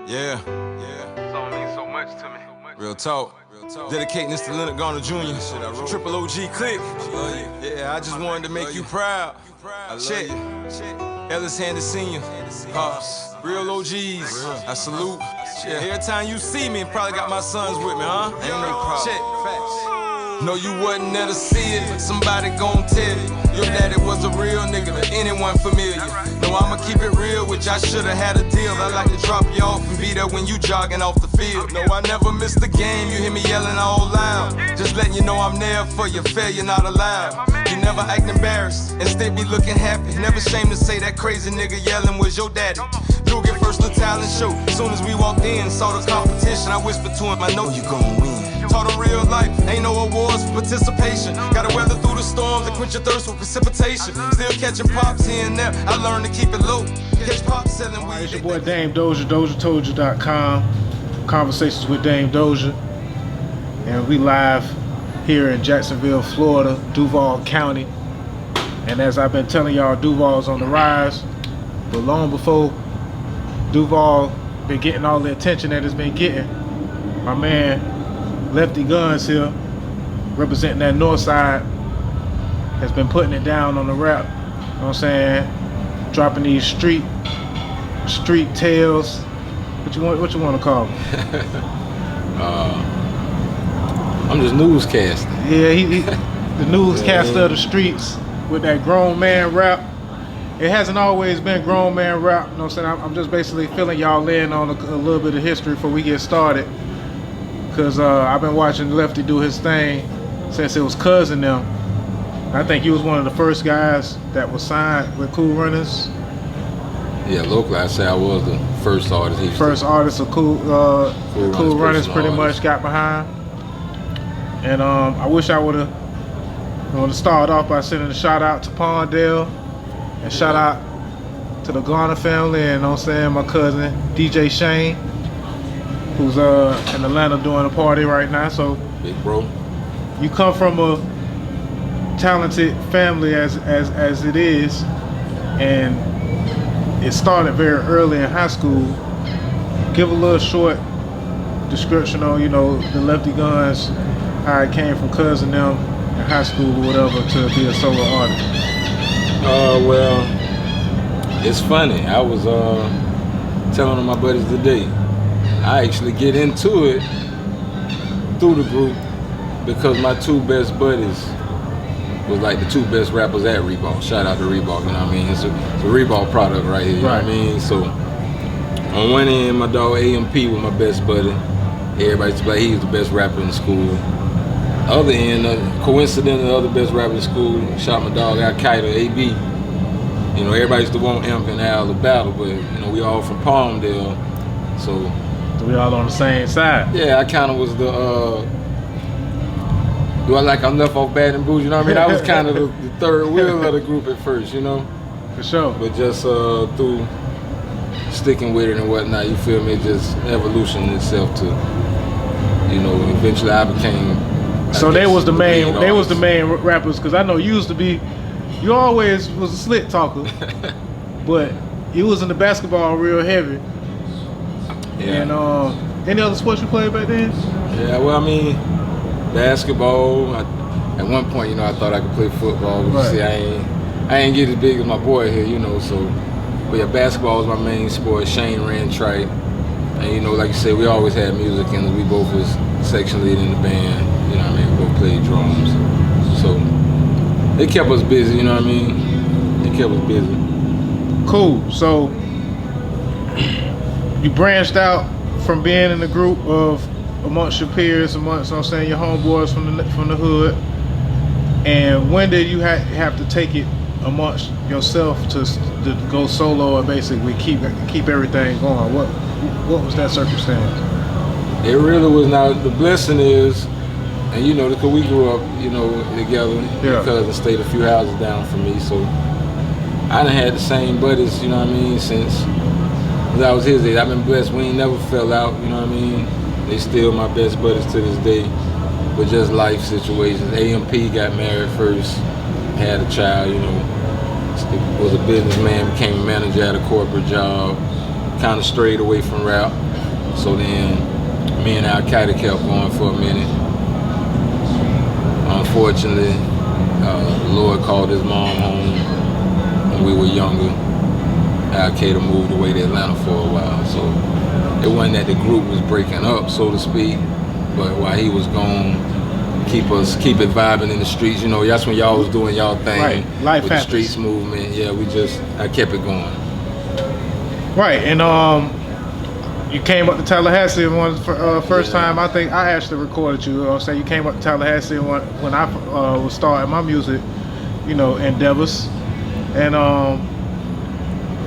Yeah. Song means so much to me. Real talk. Dedicating this to Leonard Garner Jr. Triple OG click. Yeah, I just wanted to make you proud. Check. Ellis Handy Sr. Pops. Real OGs. I salute. Every time you see me, probably got my sons with me, huh? Ain't no problem. Check. Know you wasn't there to see it, somebody gon' tell you. Your daddy was a real nigga to anyone familiar. No, I'ma keep it real, which I should've had a deal. I like to drop you off and be there when you jogging off the field. No, I never missed the game, you hear me yelling all loud. Just letting you know I'm there for your failure, not allowed. You never act embarrassed, instead be looking happy. Never ashamed to say that crazy nigga yelling was your daddy. Drew get first little talent show. Soon as we walked in, saw the competition, I whispered to him, I know you gon' win. Taught him real life, ain't no awards for participation. Gotta weather through the storms and quench your thirst with precipitation. Still catching pops here and there, I learned to keep it low. Catch pops selling weed. It's your boy Dame Dozha, DOZHATOLDYA.COM. Conversations with Dame Dozha. And we live here in Jacksonville, Florida, Duval County. And as I've been telling y'all, Duval's on the rise. But long before Duval been getting all the attention that it's been getting, my man Lefty Gunz here, representing that north side, has been putting it down on the rap. You know what I'm saying? Dropping these street tales. What you want to call them? I'm just newscasting. Yeah, he the newscaster of the streets with that grown man rap. It hasn't always been grown man rap. You know what I'm saying? I'm just basically filling y'all in on a little bit of history before we get started. Cause I've been watching Lefty do his thing since it was Cousin them. I think he was one of the first guys that was signed with Cool Runners. Yeah, locally I say I was the first artist. First artist of Cool Runners pretty much got behind. And I wish I would have started off by sending a shout out to Pondale and shout out to the Garner family and, you know what I'm saying, my cousin DJ Shane, who's in Atlanta doing a party right now. So big bro, you come from a talented family as it is, and it started very early in high school. Give a little short description on, you know, the Lefty Gunz, how it came from Cousin them in high school or whatever to be a solo artist. Well, it's funny. I was telling my buddies today, I actually get into it through the group because my two best buddies was like the two best rappers at Reebok. Shout out to Reebok, you know what I mean? It's a Reebok product right here, you know what I mean? So on one end, my dog AMP was my best buddy. Everybody used to be like, he was the best rapper in the school. Other end, coincidentally, the other best rapper in school, shot my dog Al-Qaeda, AB. You know, everybody used to want Imp and Al to battle, but you know, we all from Palmdale, so we all on the same side. Yeah, I kind of was the, do I like I'm left off bad and bougie, you know what I mean? I was kind of the third wheel of the group at first, you know? For sure. But just through sticking with it and whatnot, you feel me, just evolution itself to, you know, eventually I became, so they was the main rappers, because I know you used to be, you always was a slick talker, but you was in the basketball real heavy. Yeah. And any other sports you played back then? Yeah, well, I mean, basketball. At one point, you know, I thought I could play football. But you see, I ain't get as big as my boy here, you know. So, but yeah, basketball was my main sport. Shane ran track, and you know, like you said, we always had music, and we both was section lead in the band. You know what I mean? We both played drums, so it kept us busy. You know what I mean? It kept us busy. Cool. So you branched out from being in the group of amongst your peers, amongst, you know what I'm saying, your homeboys from the hood. And when did you have to take it amongst yourself to go solo and basically keep everything going? What was that circumstance? It really was not. The blessing is, and you know, because we grew up, you know, together. Yeah. Because I stayed a few houses down from me, so I done had the same buddies, you know what I mean, since I was his age. I've been blessed. We ain't never fell out, you know what I mean? They still my best buddies to this day, but just life situations. AMP got married first, had a child, you know, was a businessman, became a manager at a corporate job. kind of strayed away from rap. So then me and Al-Qaeda kept going for a minute. Unfortunately, the Lord called his mom home when we were younger. Al-Qaeda moved away to Atlanta for a while. So it wasn't that the group was breaking up, so to speak, but while he was gone, keep it vibing in the streets. You know, that's when y'all was doing y'all thing, right. Life with happens. The streets movement. Yeah, I kept it going. Right, and you came up to Tallahassee first time. I think I actually recorded you. I'll say you came up to Tallahassee when I was starting my music, you know, endeavors, and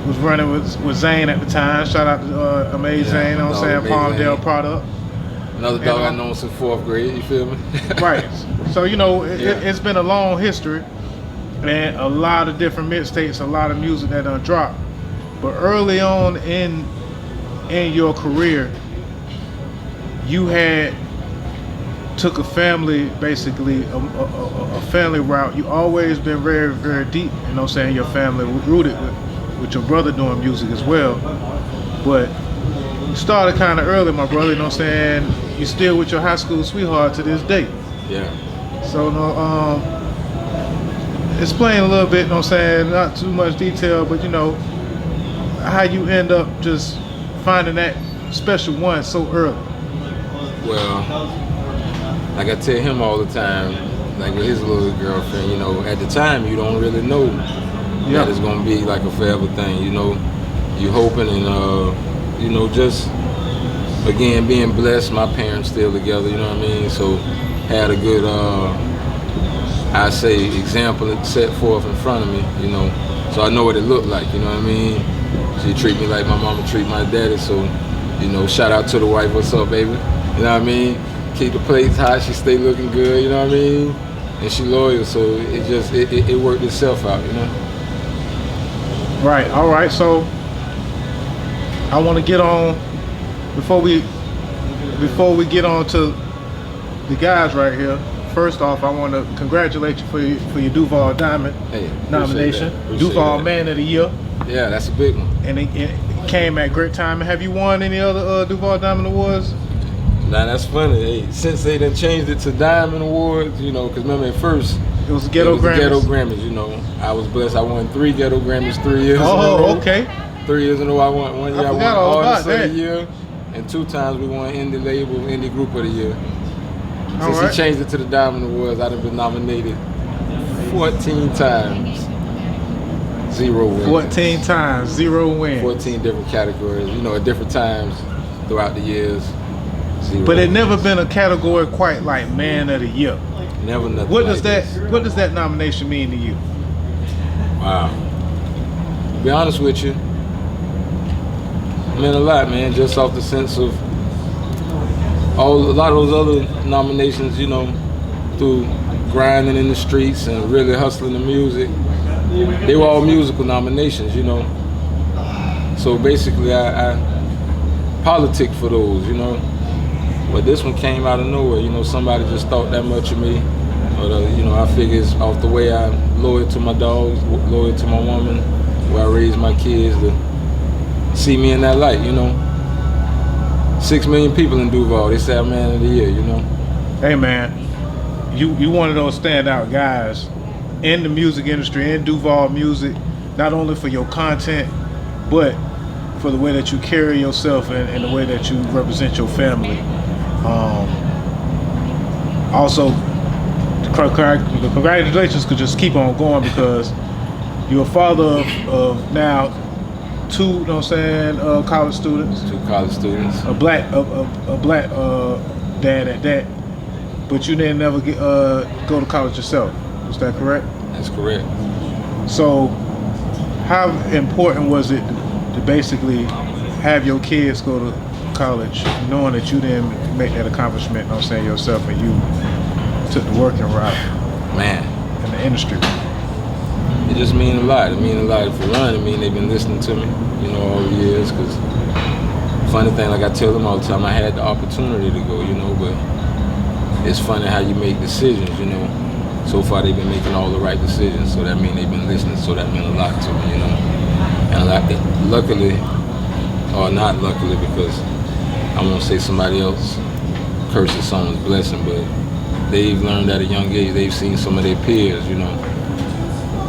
was running with Zane at the time. Shout out to Amazing Zane. You know what I'm saying, Palmdale product. Another dog I known since 4th grade. You feel me? Right. So you know, it's been a long history, and a lot of different mixtapes, a lot of music that done dropped. But early on in your career, you took a family, basically a family route. You always been very, very deep, you know what I'm saying, your family rooted with your brother doing music as well. But you started kind of early, my brother, you know what I'm saying. You still with your high school sweetheart to this day. Yeah. So explain a little bit, you know what I'm saying, not too much detail, but you know, how you end up just finding that special one so early. Well, like I tell him all the time, like with his little girlfriend, you know, at the time you don't really know that it's gonna be like a forever thing, you know. You hoping and you know, just again being blessed, my parents still together, you know what I mean? So had a good I say example set forth in front of me, you know. So I know what it looked like, you know what I mean? She treat me like my mama treat my daddy, so, you know, shout out to the wife, what's up, baby? You know what I mean? Keep the plates hot, she stay looking good, you know what I mean? And she loyal, so it worked itself out, you know? Right, all right, so I want to get on, before we get on to the guys right here, first off, I want to congratulate you for your Duval Diamond nomination. Duval Man of the Year. Yeah, that's a big one. And it came at great time. Have you won any other Duval Diamond Awards? Nah, that's funny. Hey, since they done changed it to Diamond Awards, you know, because remember at first, it was Ghetto Grammys. Ghetto Grammys, you know. I was blessed. I won 3 Ghetto Grammys 3 years in a row. Oh, okay. 3 years in a row I won. One year I won Artist of the Year, and 2 times we won Indie Label, Indie Group of the Year. Since he changed it to the Diamond Awards, I've been nominated 14 times. 0 wins. 14 times, 0 wins. 14 different categories, you know, at different times throughout the years. 0 but it wins. never been a category quite like Man of the Year. Never nothing. What like does what does that nomination mean to you? Wow. To be honest with you, it meant a lot, man. Just off the sense of a lot of those other nominations, you know, through grinding in the streets and really hustling the music. They were all musical nominations, you know. So basically, I politic for those, you know. But this one came out of nowhere, you know. Somebody just thought that much of me. But you know, I figure it's off the way I'm loyal to my dogs, loyal to my woman, where I raised my kids to see me in that light, you know. 6 million people in Duval. They say I'm Man of the Year, you know. Hey man, you one of those standout guys in the music industry, in Duval music, not only for your content, but for the way that you carry yourself and the way that you represent your family. Also, congratulations could just keep on going, because you're a father of now 2, you know what I'm saying, college students. 2 college students. A black dad at that. But you didn't never go to college yourself. Is that correct? That's correct. So how important was it to basically have your kids go to college knowing that you didn't make that accomplishment, you know what I'm saying, yourself, and you took the working route, man, in the industry? It just mean a lot. It mean a lot. For one, it mean they've been listening to me, you know, all the years. Because funny thing, like I tell them all the time, I had the opportunity to go, you know, but it's funny how you make decisions, you know. So far, they've been making all the right decisions, so that means they've been listening, so that meant a lot to me, you know. And luckily, or not luckily, because I won't say somebody else curses someone's blessing, but they've learned at a young age. They've seen some of their peers, you know,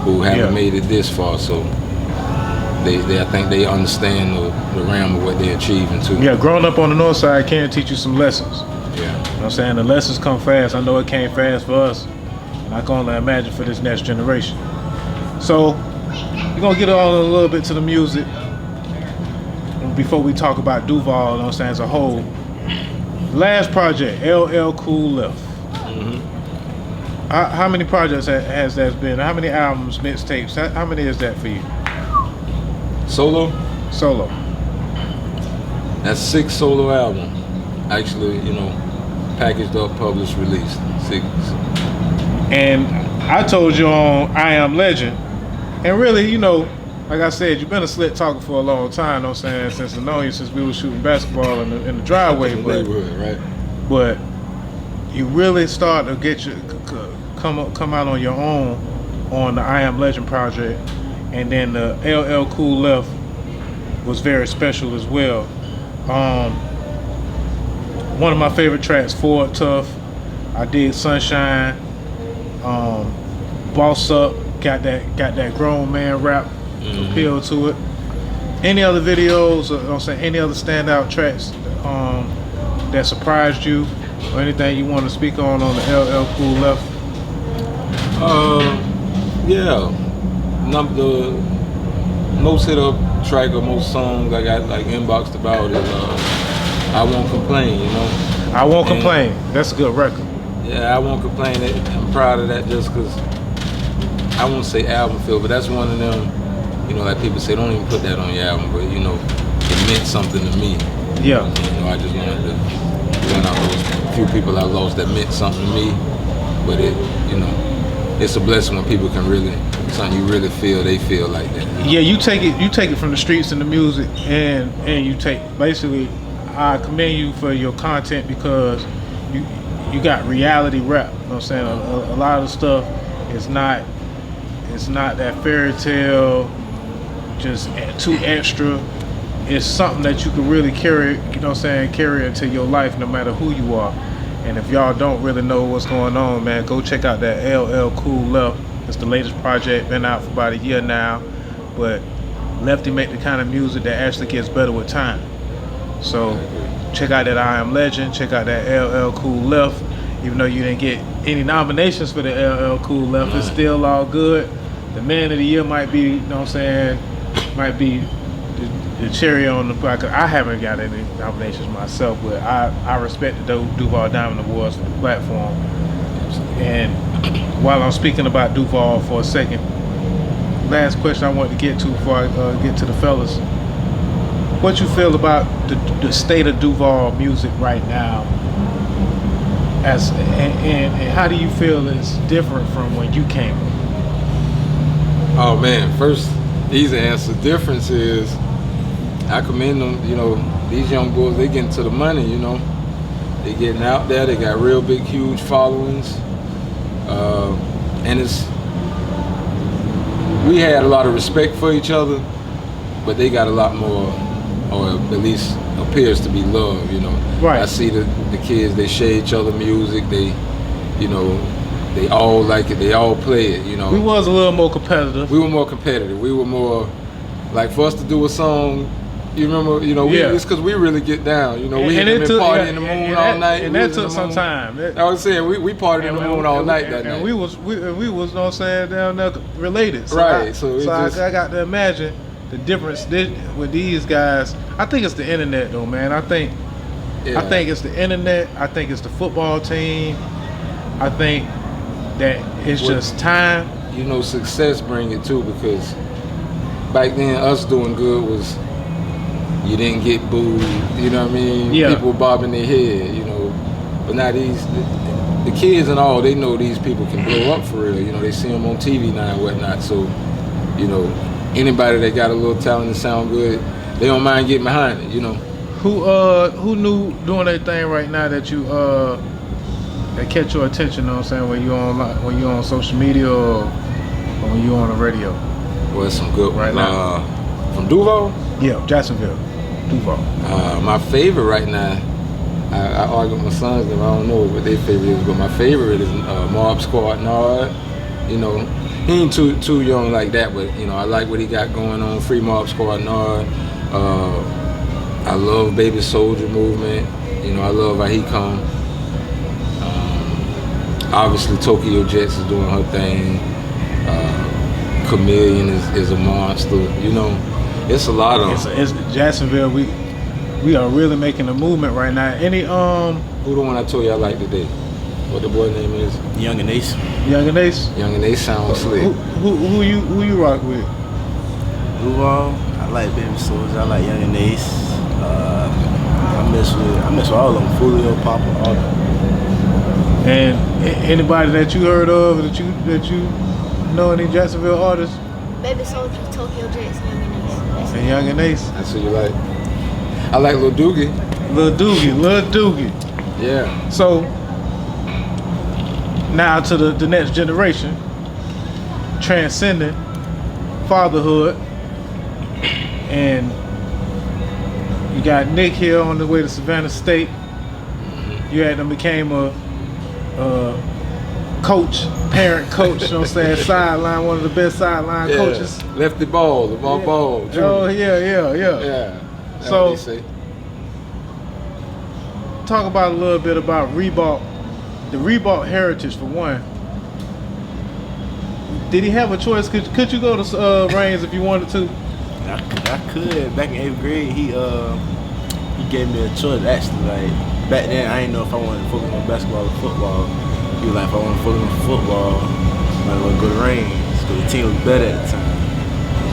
who haven't made it this far. So I think they understand the realm of what they're achieving too. Yeah, growing up on the north side can teach you some lessons. Yeah. You know what I'm saying? The lessons come fast. I know it came fast for us. And I can only imagine for this next generation. So we're gonna get on a little bit to the music before we talk about Duval, you know what I'm saying, as a whole. Last project, LL Cool Left. How many projects has that been? How many albums, mixtapes? How many is that for you? Solo? Solo. That's 6 solo album. Actually, you know, packaged up, published, released. 6. And I told you on I Am Legend, and really, you know, like I said, you've been a slick talker for a long time, you know what I'm saying, since I know you, since we were shooting basketball in the driveway. Right. But you really start to get your come out on your own on the I Am Legend project, and then the LL Cool Left was very special as well. One of my favorite tracks, Ford Tough. I did Sunshine. Boss Up, got that grown man rap appeal to it. Any other videos, I'm saying, any other standout tracks that surprised you, or anything you want to speak on the LL Cool Left? Yeah. The most hit up track or most songs I got like inboxed about is I Won't Complain, you know. I Won't Complain. That's a good record. Yeah, I Won't Complain. I'm proud of that just because I won't say album feel, but that's one of them, you know, like people say, don't even put that on your album, but you know, it meant something to me. Yeah. You know, I just wanted to one of those few people I lost that meant something to me, but it, you know, it's a blessing when people can really, something you really feel, they feel like that. You know? Yeah, you take it from the streets and the music, and you take, basically, I commend you for your content because you got reality rap. You know what I'm saying? A lot of the stuff is not that fairy tale, just too extra. It's something that you can really carry, you know what I'm saying, carry into your life no matter who you are. And if y'all don't really know what's going on, man, go check out that LL Cool Left. It's the latest project, been out for about a year now, but Lefty make the kind of music that actually gets better with time. So check out that I Am Legend, check out that LL Cool Left. Even though you didn't get any nominations for the LL Cool Left, it's still all good. The Man of the Year might be, you know what I'm saying, might be the cherry on the pie. I haven't got any nominations myself, but I respect the Duval Diamond Awards for the platform. And while I'm speaking about Duval for a second, last question I want to get to before I get to the fellas. What you feel about the state of Duval music right now? And how do you feel it's different from when you came up? Oh man, first easy answer. Difference is I commend them, you know, these young boys, they getting to the money, you know. They getting out there, they got real big, huge followings. And we had a lot of respect for each other, but they got a lot more, or at least appears to be love, you know. Right. I see the kids, they share each other music, they, you know, they all like it, they all play it, you know. We was a little more competitive. We were more competitive. We were more, like for us to do a song, you remember, you know, it's because we really get down, you know. We had been partying in the moon all night. And that took some time. I was saying, we partied in the moon all night that night. And we was, you know what I'm saying, down there related. So right. I got to imagine the difference with these guys. I think it's the internet though, man. I think it's the internet. I think it's the football team. I think that it's just time. You know, success bring it too, because back then us doing good was you didn't get booed, you know what I mean? Yeah. People were bobbing their head, you know. But now the kids and all, they know these people can blow up for real. You know, they see them on TV now and whatnot. So, you know, anybody that got a little talent and sound good, they don't mind getting behind it, you know. Who knew doing that thing right now that you that catch your attention, you know what I'm saying, when you on social media or when you on the radio? Well, it's some good right now. From Duval? Yeah, Jacksonville. Duval? My favorite right now, I argue with my sons, and I don't know what their favorite is, but my favorite is Mob Squad Nard. You know, he ain't too young like that, but you know, I like what he got going on. Free Mob Squad Nard. I love Baby Soldier movement. You know, I love how he come. Obviously, Tokyo Jets is doing her thing. Chameleon is a monster. You know, it's a lot of. It's Jacksonville. We are really making a movement right now. Any Who the one I told you I like today? What the boy name is? Young and Ace. Young and Ace? Young and Ace sound slick. Who you rock with? Duval. I like Baby Soldier. I like Young and Ace. I mess with all of them. Fulio, Papa, all of them. And anybody that you heard of that you know, any Jacksonville artists? Baby Soldier, Tokyo Jets, Young and Ace. And Young and Ace. That's who you like. I like Lil Doogie. Lil Doogie. Yeah. So now to the next generation, transcending fatherhood, and you got Nick here on the way to Savannah State. You had them became a coach, parent coach, you know what I'm saying, sideline, one of the best sideline coaches. Lefty Ball, the ball. Oh yeah. Yeah. So talk about a little bit about Reebok, the Reebok heritage for one. Did he have a choice? Could you go to Reigns if you wanted to? I could. Back in 8th grade, he gave me a choice. Actually, like back then, I didn't know if I wanted to focus on basketball or football. He was like, if I want to focus on football, I might go to Reigns because the team was better at the time.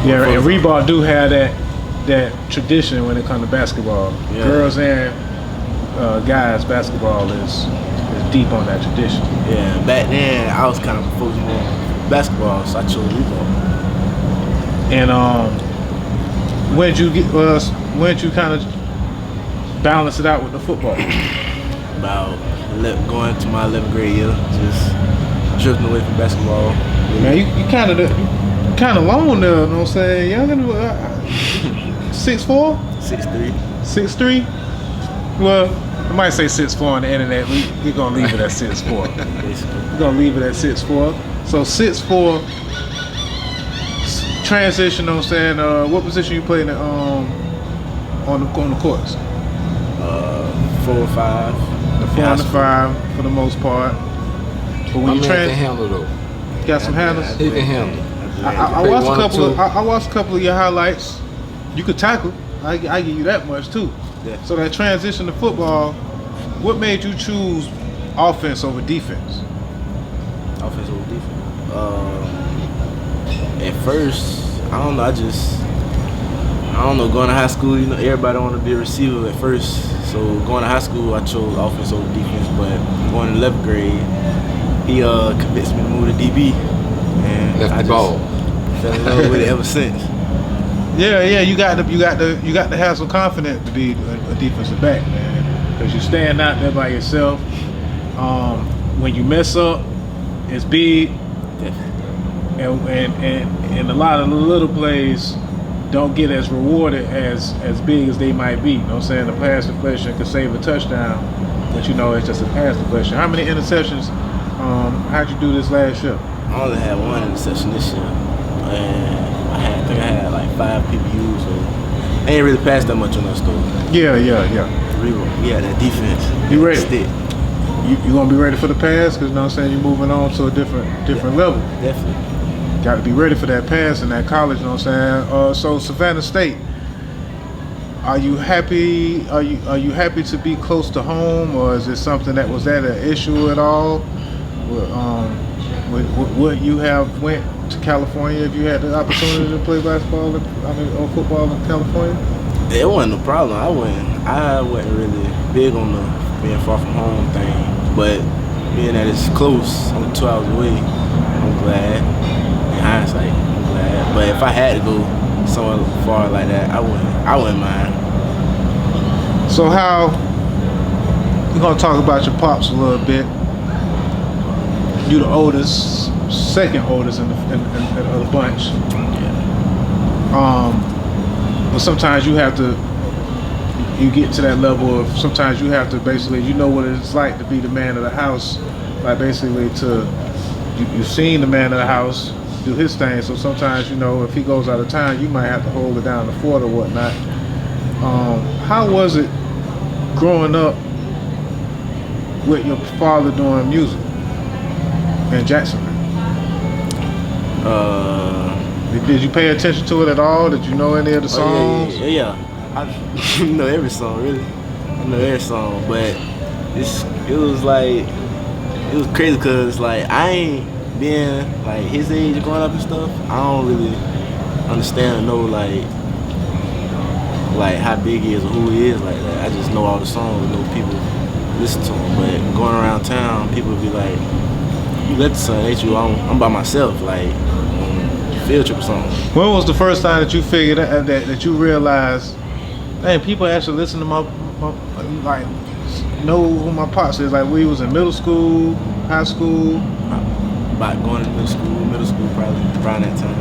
Yeah, and Reebok do have that tradition when it comes to basketball. Yeah. Girls and guys basketball is deep on that tradition. Yeah, back then I was kind of focusing on basketball, so I chose Reebok. And when did you kind of balance it out with the football? About going to my 11th grade year, just drifting away from basketball. Man, you kind of long there, you know what I'm saying? Younger than 6'4"? 6'3". 6'3"? Well, I might say 6'4" on the internet. We're gonna leave it at 6'4". We're gonna leave it at 6'4". So 6'4", transition, you know what I'm saying? What position you playing on the courts? 4 or 5. The 4 and the 5 for the most part. But when you can handle though. Got some handles. He can handle. I watched a couple of your highlights. You could tackle. I give you that much too. Yeah. So that transition to football, what made you choose offense over defense? Offense over defense. At first, I don't know, going to high school, you know, everybody want to be a receiver at first. So going to high school, I chose offense over defense. But going to 11th grade, he convinced me to move to DB, and Lefty I just Ball. fell in love with it ever since. Yeah, you got to have some confidence to be a defensive back, man, because you're staying out there by yourself. When you mess up, it's big, and a lot of the little plays don't get as rewarded as big as they might be. You know what I'm saying? The pass deflection could save a touchdown, but you know it's just a pass deflection. How many interceptions? How'd you do this last year? I only had 1 interception this year, and I think I had like 5 PPUs, so I ain't really passed that much on that store. Yeah. We had that defense. You ready? Stick. You gonna be ready for the pass? Because you know what I'm saying, you're moving on to a different level. Definitely. Got to be ready for that pass in that college. You know what I'm saying? So Savannah State, are you happy? Are you happy to be close to home, or is it something that was that an issue at all? Would you have went to California if you had the opportunity to play basketball, or football in California? It wasn't a problem. I wasn't really big on the being far from home thing, but being that it's close, only 2 hours away, I'm glad. In hindsight, I'm glad. But if I had to go somewhere far like that, I wouldn't mind. So we're gonna talk about your pops a little bit. You the oldest, second oldest in the bunch. But sometimes you have to you get to that level of sometimes you have to basically, you know what it's like to be the man of the house, like basically you've seen the man of the house do his thing, so sometimes, you know, if he goes out of town, you might have to hold it down the fort or whatnot. How was it growing up with your father doing music in Jacksonville? Did you pay attention to it at all? Did you know any of the songs? Yeah. I know every song, really. I know every song, but it was crazy because like I ain't been like his age growing up and stuff. I don't really understand or know like how big he is or who he is like that. I just know all the songs, know people listen to him. But going around town, people be like, "You let the son, ain't you? I'm by myself, like field trip or something." When was the first time that you figured out that you realized, man, people actually listen to my like know who my pops is? Like we was in middle school, high school. About going to middle school probably around that time.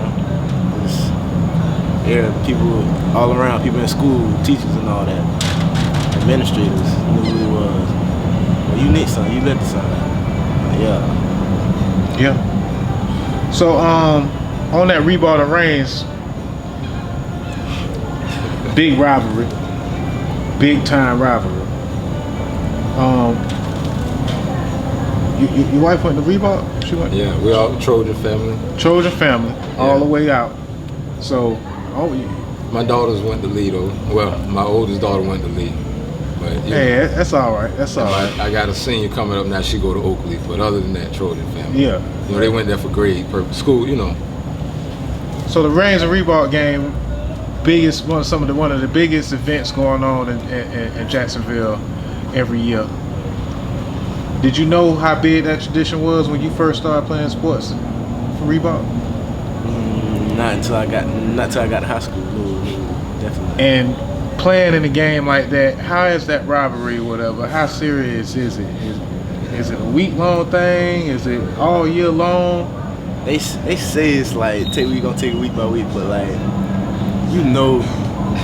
There were people all around, people in school, teachers and all that, administrators knew who he was. Well, you need son, you let the son. Yeah. So on that Reebok and Reigns, big rivalry, big time rivalry. Your wife went to Reebok? She went? Yeah, we all Trojan family. Trojan family, all the way out. So, my daughters went to Lee though. Well, my oldest daughter went to Lee. But hey, that's all right. That's all right. I got a senior coming up now. She go to Oakley, but other than that, Trojan family. Yeah. You know, they went there for grade school. You know. So the Reigns and Reebok game, one of the biggest events going on in Jacksonville every year. Did you know how big that tradition was when you first started playing sports for Reebok? Not until I got to high school. No, definitely. And playing in a game like that, how is that rivalry or whatever? How serious is it? Is it a week-long thing? Is it all year long? They say it's like we gonna take it week by week, but like you know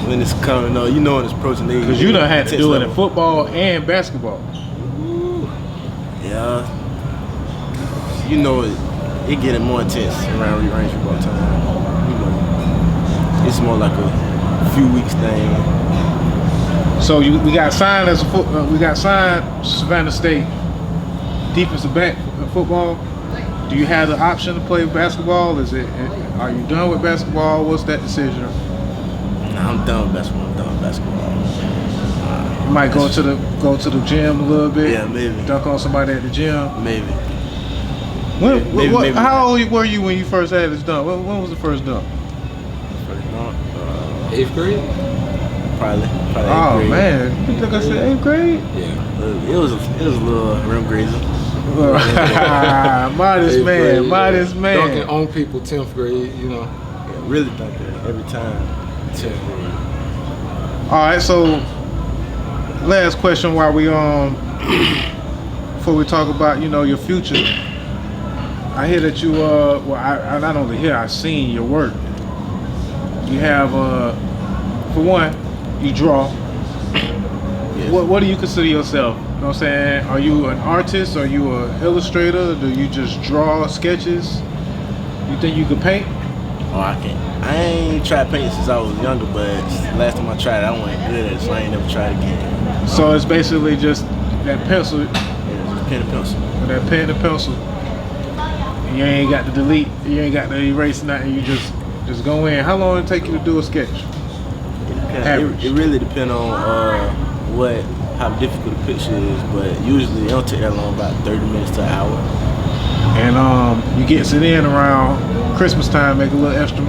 when it's coming up, you know when it's approaching. Because you done had to do it in football and basketball. Yeah, you know it getting more intense around range football time. You know, it's more like a few weeks thing. So we got signed Savannah State defensive back in football. Do you have the option to play basketball? Are you done with basketball? What's that decision? Nah, I'm done with basketball. You might go to the gym a little bit. Yeah, maybe. Dunk on somebody at the gym. Maybe. Maybe. How old were you when you first had this dunk? When was the first dunk? First dunk? 8th grade. Probably. Oh 8th grade. man, you think I said 8th grade? Yeah. It was a little rim grazer. Modest man. Dunking on people 10th grade, you know. Yeah, really dunk that every time. 10th grade. All right, so last question while we before we talk about your future. I hear that you I not only hear, I've seen your work. You have for one, you draw. Yes. What do you consider yourself? You know what I'm saying? Are you an artist? Are you an illustrator? Do you just draw sketches? You think you could paint? Oh, I can't. I ain't tried painting since I was younger, but last time I tried, I wasn't good at it, so I ain't never tried again. So it's basically just that pencil. Yeah, just pen and pencil. That pen and pencil. You ain't got to delete. You ain't got to erase nothing. You just go in. How long it take you to do a sketch? It really depends on how difficult the picture is, but usually it don't take that long, about 30 minutes to an hour. And you get it in around Christmas time, make a little extra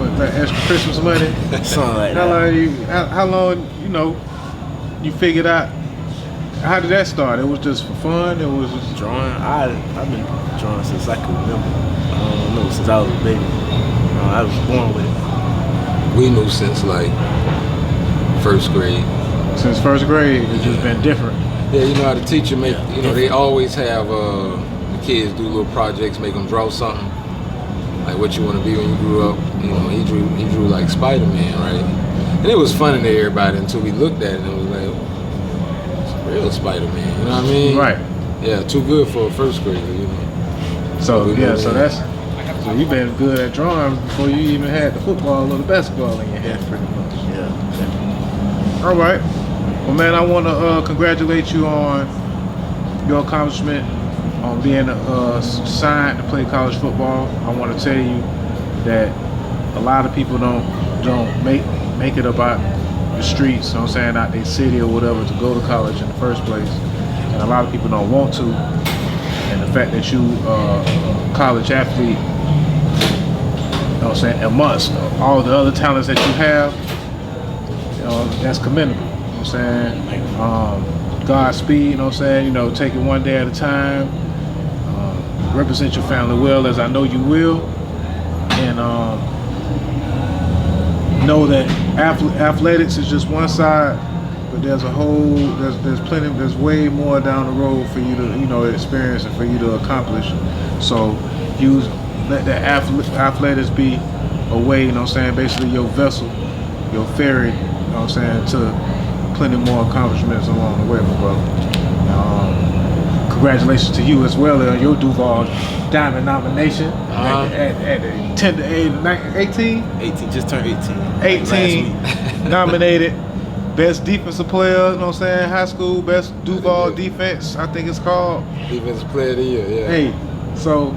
Christmas money. Something like that. How long you figured out? How did that start? It was just for fun. It was just drawing. I've been drawing since I can remember. I don't know, since I was a baby. I was born with it. We knew since like 1st grade. Since 1st grade, it's just been different. Yeah, you know how the teacher make. They always have the kids do little projects, make them draw something. Like what you want to be when you grew up. He drew like Spider-Man, right? And it was funny to everybody until we looked at it and it was like, oh, it's a real Spider-Man, you know what I mean? Right. Yeah, too good for a first grader, you know. So so you've been good at drawing before you even had the football or the basketball in your head, pretty much. Yeah. All right. Well, man, I want to congratulate you on your accomplishment on being signed to play college football. I want to tell you that a lot of people don't make it about the streets, you know what I'm saying, out their city or whatever to go to college in the first place. And a lot of people don't want to. And the fact that you a college athlete, you know what I'm saying, amongst all the other talents that you have, you know, that's commendable. You know what I'm saying? Godspeed, you know what I'm saying? You know, take it one day at a time. Represent your family well, as I know you will. And know that athletics is just one side, but there's there's way more down the road for you to, you know, experience and for you to accomplish. So let the athletics be a way, you know what I'm saying, basically your vessel, your ferry, you know what I'm saying, to plenty more accomplishments along the way, my brother. Congratulations to you as well on your Duval Diamond nomination at the 10 to 18? 18, just turned 18. 18 nominated best defensive player, you know what I'm saying, high school, best Duval defense, I think it's called. Defensive player of the year, yeah. Hey, so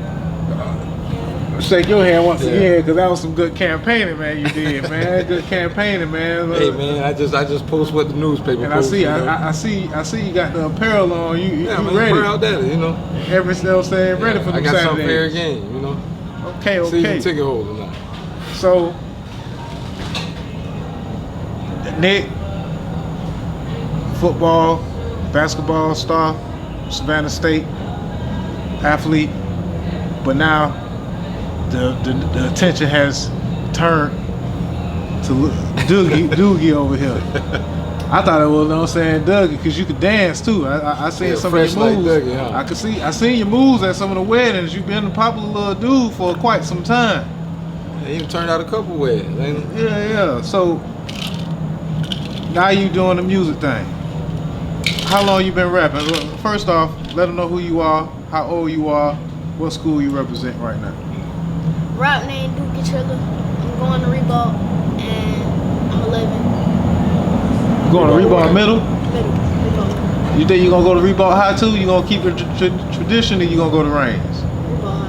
shake your hand once again, because that was some good campaigning, man. You did, man. Good campaigning, man. Hey, man, I just post what the newspaper. And posts, I see you got the apparel on. You ready? Proud daddy, you know. Every still saying ready for the Saturday. I got something fair game, you know. Okay. See you ticket holder now. So, Nick, football, basketball star, Savannah State athlete, but now the attention has turned to Doogie over here. I thought it was, you know what I'm saying, Dougie, because you could dance too. I seen some of your moves. Like Dougie, huh? I seen your moves at some of the weddings. You've been a popular little dude for quite some time. Yeah, even turned out a couple weddings, ain't it? Yeah. So now you doing the music thing. How long you been rapping? First off, let them know who you are, how old you are, what school you represent right now. Rap name Dookie Triller. I'm going to Reebok and I'm 11. You going to Reebok middle? Middle. Reebok. You think you gonna go to Reebok High too? You gonna keep it tradition, or you gonna go to Reigns? Reebok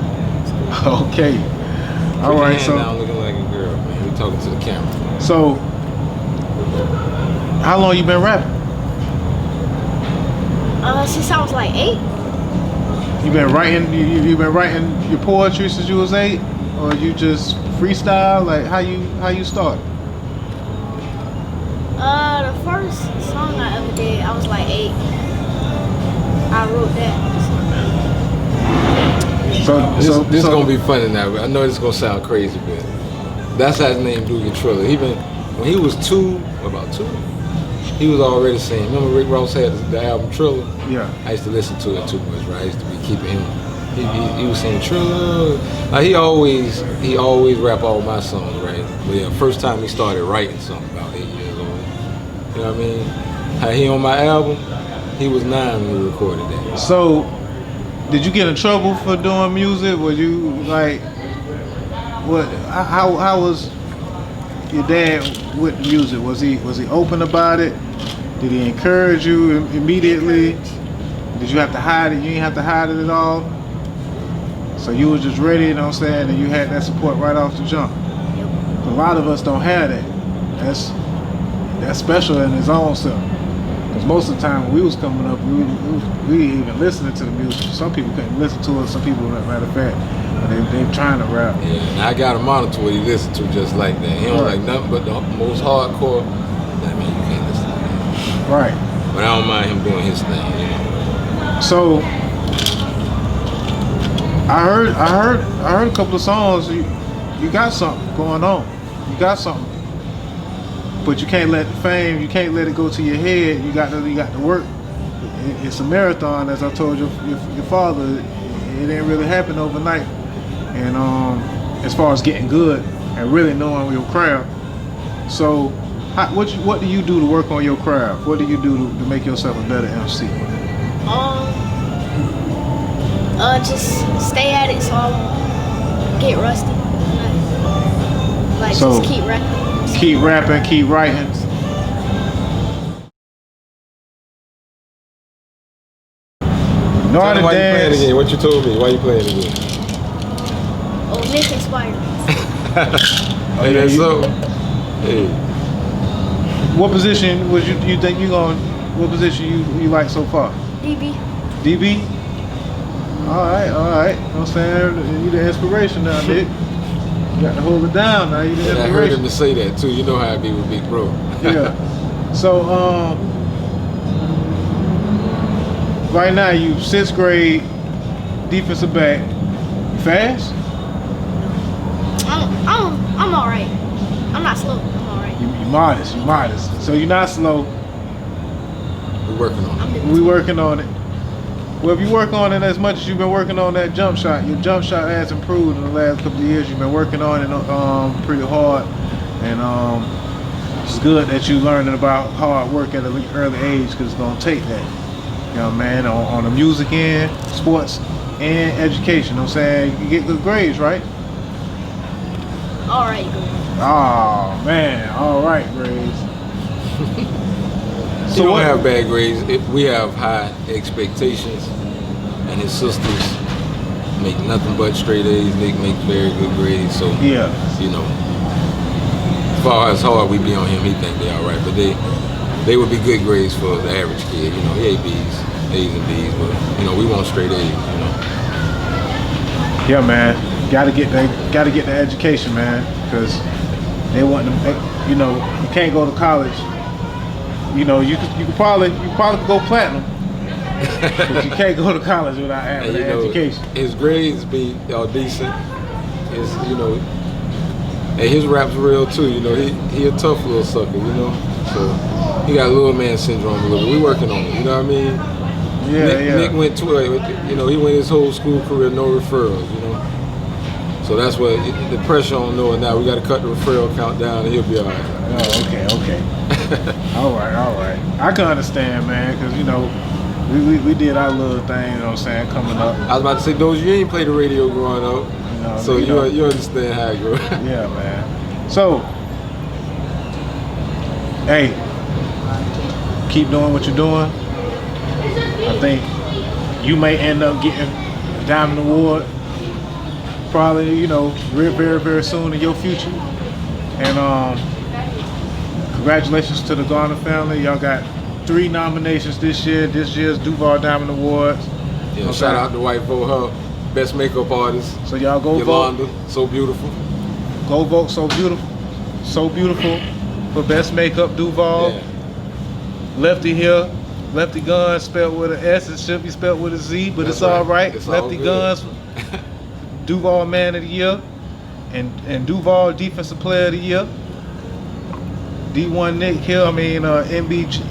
High. Okay. All Put right. your hand So down looking like a girl, man. We talking to the camera. So how long you been rapping? Since I was like 8. You been writing? You been writing your poetry since you was 8, or you just freestyle? Like how you started? The first song I ever did, I was like 8. I wrote that. So This is gonna be funny now, but I know this is gonna sound crazy, but that's how his name Doogie Triller. Even when he was about 2, he was already saying. Remember Rick Ross had the album Triller? Yeah. I used to listen to it too much, right? I used to be keeping him. He was saying Triller. Like he always rap all my songs, right? But yeah, first time he started writing something about 8 years old. You know what I mean? How he on my album, he was 9 when we recorded that. So, did you get in trouble for doing music? Were you like, what? How was your dad with music? Was he open about it? Did he encourage you immediately? Did you have to hide it? You didn't have to hide it at all. So you was just ready, you know what I'm saying, and you had that support right off the jump. A lot of us don't have that. That's special in its own self. Because most of the time when we was coming up, we even listening to the music. Some people couldn't listen to it. Some people, matter of fact, they trying to rap. Yeah, and I got a monitor what he listen to just like that. He don't like nothing but the most hardcore. I mean, you can't listen to that. Right. But I don't mind him doing his thing, you know. So I heard a couple of songs. You got something going on. You got something. But you can't let the fame, you can't let it go to your head. You got to work. It's a marathon, as I told your father. It didn't really happen overnight. And as far as getting good and really knowing your craft. So What do you do to work on your craft? What do you do to make yourself a better MC? Just stay at it so I won't get rusty. Like So, just keep rapping. Keep rapping, keep writing. Know how to Why you playing dance. again? What you told me? Why you playing again? Oh, Nick inspired me. Hey, that's so. Hey, What position was you think you going? What position you like so far? DB. DB. All right. You know what I'm saying? You the inspiration now, Nick. You got to hold it down now. You the and I heard him inspiration. to say that too. You know how I be with Big Bro. Yeah. So right now you 6th grade defensive back. You fast? I'm all right. I'm not slow. I'm all right. You modest. You modest. So you're not slow. We're working on it. We working on it. Well, if you work on it as much as you've been working on that jump shot, your jump shot has improved in the last couple of years. You've been working on it pretty hard, and it's good that you're learning about hard work at an early age, because it's gonna take that. You know, man, on the music end, sports, and education. You know what I'm saying? You get good grades, right? All right, good. Oh man, all right grades. So we don't have bad grades. We have high expectations, and his sisters make nothing but straight A's. Nick makes very good grades. So Yeah. you know, as far as hard we be on him, he think they all right. But they would be good grades for the average kid. You know, he ain't A's and B's, but you know, we want straight A's. You know. Yeah, man. Gotta get the education, man, because they want them. You know, you can't go to college. You know, you could probably go platinum, but you can't go to college without having And, an education. His grades be decent. His, you know, and his rap's real too. You know, he a tough little sucker. You know, so he got little man syndrome a little bit. We working on it. You know what I mean? Yeah, Nick went to you know, he went his whole school career no referrals. You know, so that's what the pressure on Noah now. We got to cut the referral count down, and he'll be all right. Oh, okay. all right. I can understand, man, because you know, we did our little thing. You know what I'm saying? Coming up. I was about to say, Dozha, you ain't played the radio growing up, You know, so you understand how it goes. Yeah, man. So, hey, keep doing what you're doing. I think you may end up getting a Diamond Award, probably, you know, very, very soon in your future. And congratulations to the Garner family. Y'all got 3 nominations this year. This year's Duval Diamond Awards. Yeah, shout out to White Vote, her best makeup artist. So y'all go Yolanda, vote. so beautiful. Go vote. So beautiful for best makeup Duval. Yeah. Lefty here. Lefty Gunz spelled with an S. It should be spelled with a Z, but That's it's all right. It's all Lefty good. Gunz, Duval Man of the Year, and Duval Defensive Player of the Year. D1 Nick here. I mean MBG.NYG.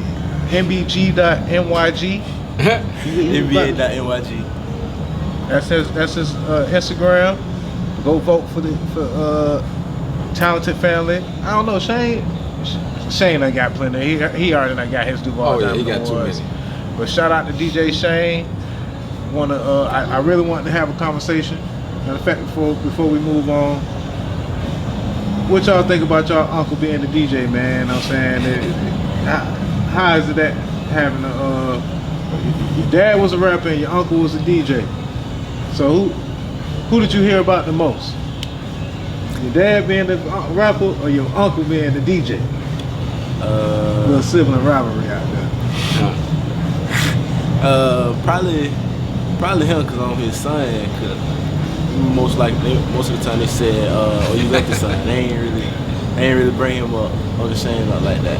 NBA.NYG. That's his Instagram. Go vote for Talented Family. I don't know, Shane done got plenty. He already done got his Duval. Oh yeah, he Diamond got too Awards. many. But shout out to DJ Shane. I really want to have a conversation. Matter of fact, before we move on, what y'all think about y'all uncle being the DJ, man? You know what I'm saying? How is it that having your dad was a rapper and your uncle was a DJ? So who did you hear about the most? Your dad being the rapper or your uncle being the DJ? Little sibling rivalry out there. Probably him, cause I'm his son. Cause most of the time they said, "Oh, you like the son." They ain't really bring him up or the same up like that.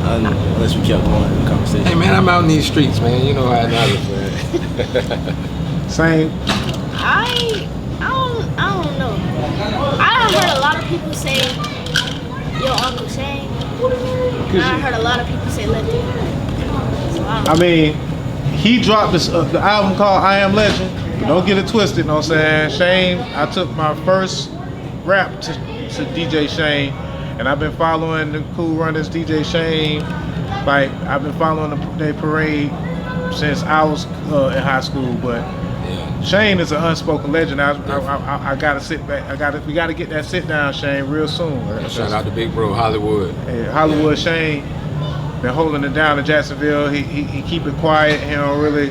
Unless we kept going in the conversation. Hey man, I'm out in these streets, man. You know how it is, man. Same. I don't know. I heard a lot of people say your Uncle Shane. And I heard a lot of people say Lefty. So I mean, he dropped the album called I Am Legend. Don't get it twisted, you know what I'm saying? Shane, I took my first rap to DJ Shane And I've been following the Cool Runners, DJ Shane. Like, I've been following their parade since I was in high school. But Shane is an unspoken legend. I gotta sit back. We gotta get that sit down, Shane, real soon. Shout out to Big Bro Hollywood. Hey, Hollywood Shane been holding it down in Jacksonville. He keep it quiet. He don't really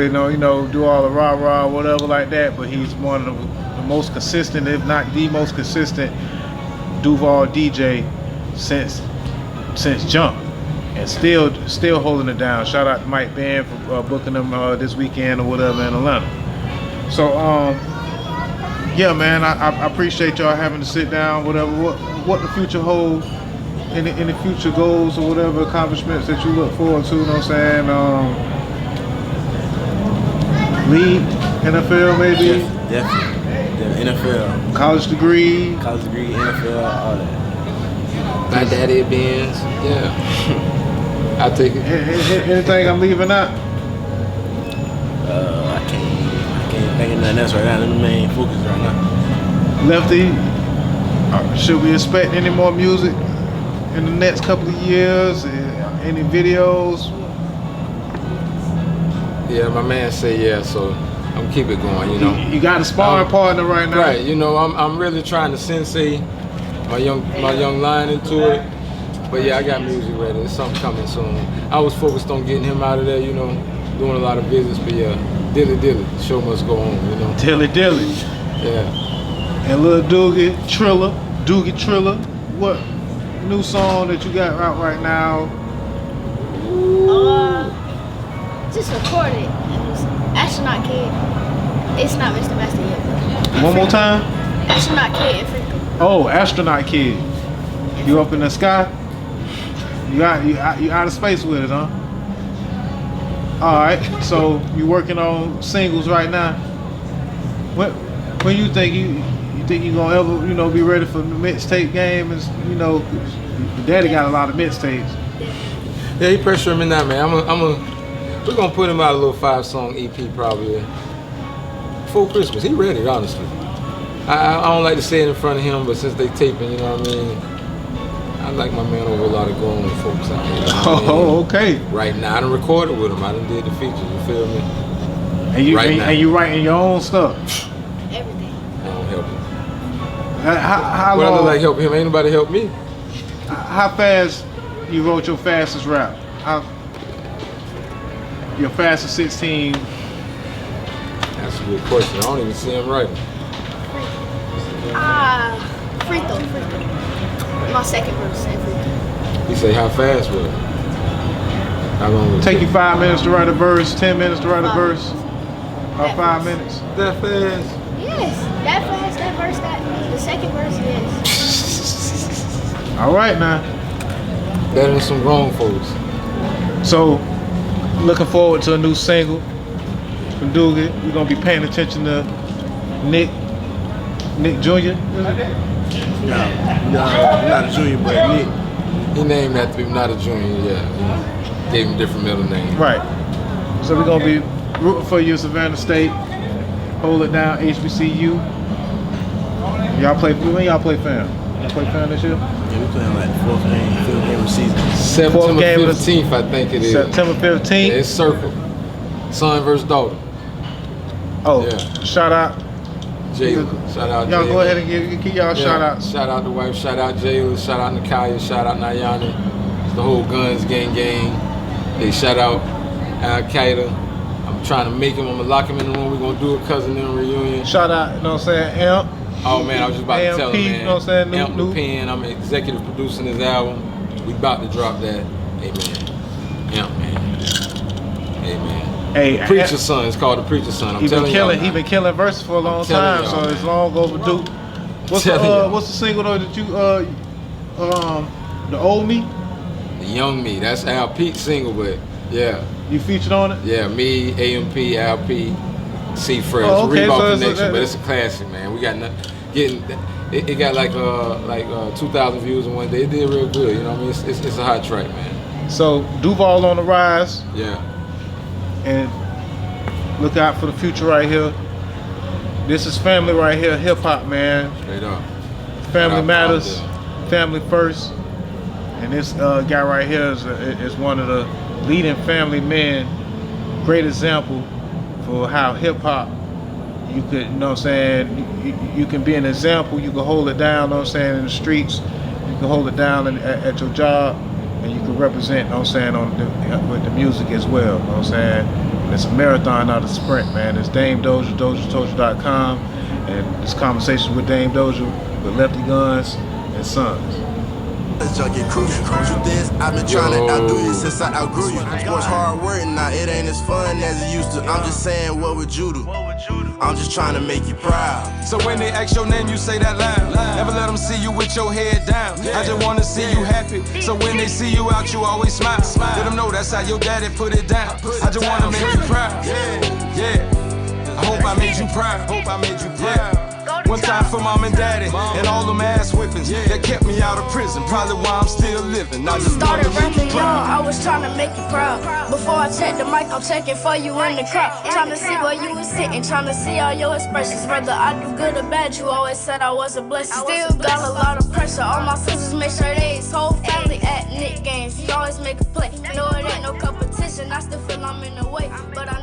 know, do all the rah whatever like that. But he's one of the most consistent, if not the most consistent, Duval DJ since jump, and still holding it down. Shout out to Mike Band for booking them this weekend or whatever in Atlanta. So yeah, man, I appreciate y'all having to sit down. Whatever what the future holds, any future goals or whatever accomplishments that you look forward to. You know what I'm saying? League, NFL maybe. Definitely. NFL. College degree, NFL, all that. My daddy Benz, yeah. I'll take it. Anything I'm leaving out? I can't think of nothing else right now. That's the main focus right now. Lefty, should we expect any more music in the next couple of years? Any videos? Yeah, my man said yeah, so I'm keep it going, you know. You got a sparring partner right now. Right, you know, I'm really trying to sensei my young lion into it. But yeah, I got music ready. There's something coming soon. I was focused on getting him out of there, you know, doing a lot of visits, but yeah, dilly, the show must go on, you know. Dilly. Yeah. And Lil Doogie Triller, what new song that you got out right now? Just recorded. It was Astronaut Kid. It's not Mr. Master yet. One more time? Astronaut Kid and Freako. Oh, Astronaut Kid. You up in the sky? You out of space with it, huh? All right. So you working on singles right now? When you think you gonna ever be ready for the mixtape game? And Daddy got a lot of mixtapes. Yeah, he pressuring me now, man. We're gonna put him out a little 5-song EP probably before Christmas. He ready, honestly. I don't like to say it in front of him, but since they taping, you know what I mean? I like my man over a lot of grown folks out here. Oh, okay. Right now, I done recorded with him. I done did the features, you feel me? And you writing your own stuff? Everything. I don't help him. How What I long? look like help him? Ain't nobody help me. How fast you wrote your fastest rap? Your fastest 16? That's a good question. I don't even see him writing. Freako. My second verse and Freako. He say how fast was it? How long was it? Take you 5 minutes to write a verse, 10 minutes to write a verse? Or 5 minutes? That fast? Yes, that fast, that verse, the second verse, yes. All right now. Better than some grown folks. So, looking forward to a new single from Doogie. We're gonna be paying attention to Nick Jr. No, not a junior, but Nick. He named that to be not a junior, yeah. He gave him a different middle name. Right. So we're gonna be rooting for you, Savannah State. Hold it down, HBCU. Y'all play fam? Y'all play fam this year? Yeah, we playing like the 4th game of the season. September 15th, I think it is. September 15th. Yeah, it's circle. Son versus daughter. Oh, yeah. Shout out. Jayla. Shout out Y'all Jayla. go ahead and give y'all shout outs. Shout out the wife, shout out Jayla, shout out Nakaya, shout out Nayani. It's the whole Guns gang. Hey, shout out Al Qaeda. I'm trying to make him, I'm gonna lock him in the room. We're gonna do a cousin in reunion. Shout out, you know what I'm saying, Amp. Oh man, I was just about to tell him, man. You know what I'm saying? Amp the Pen, I'm executive producing his album. We about to drop that. Hey man. Amp, man. Hey man. Hey, Preacher's Son. It's called The Preacher's Son. I'm telling you. He been killing verses for a long time, so it's long overdue. What's the single though that you the Old Me? The Young Me. That's Al Pete's single, but yeah. You featured on it? Yeah, me, AMP, Al Pete, C Fresh, okay, Reebok Connection, but it's a classic, man. We got it got like 2,000 views in one day. It did real good, you know what I mean? It's a hot track, man. So Duval on the rise. Yeah. And look out for the future right here. This is family right here, hip hop, man. Straight up. Family matters. family first. And this guy right here is one of the leading family men. Great example for how hip hop, you could, you know what I'm saying, you can be an example, you can hold it down, you know what I'm saying, in the streets, you can hold it down at your job, and you can represent, you know what I'm saying, with the music as well, you know what I'm saying. And it's a marathon, not a sprint, man. It's Dame Dozha, DOZHATOLDYA.COM, and this conversation with Dame Dozha, with Lefty Gunz, and Sonz. Junkie crucial. Truth is, I've been trying to outdo you since I outgrew you. Sports hard work, now it ain't as fun as it used to. I'm just saying, what would you do? I'm just trying to make you proud. So when they ask your name, you say that loud. Never let them see you with your head down. I just wanna see you happy. So when they see you out, you always smile. Let them know that's how your daddy put it down. I just wanna make you proud. Yeah. I hope I made you proud. Yeah. One time for mom and daddy and all them ass whippings that kept me out of prison. Probably why I'm still living. I just started rapping young, I was trying to make you proud. Before I check the mic, I'm checking for you in the crowd. Trying to see where you was sitting, trying to see all your expressions. Whether I do good or bad, you always said I was a blessing. Still got a lot of pressure. All my sisters make sure they's whole family at Nick games. You always make a play. No, it ain't no competition. I still feel I'm in the way, but I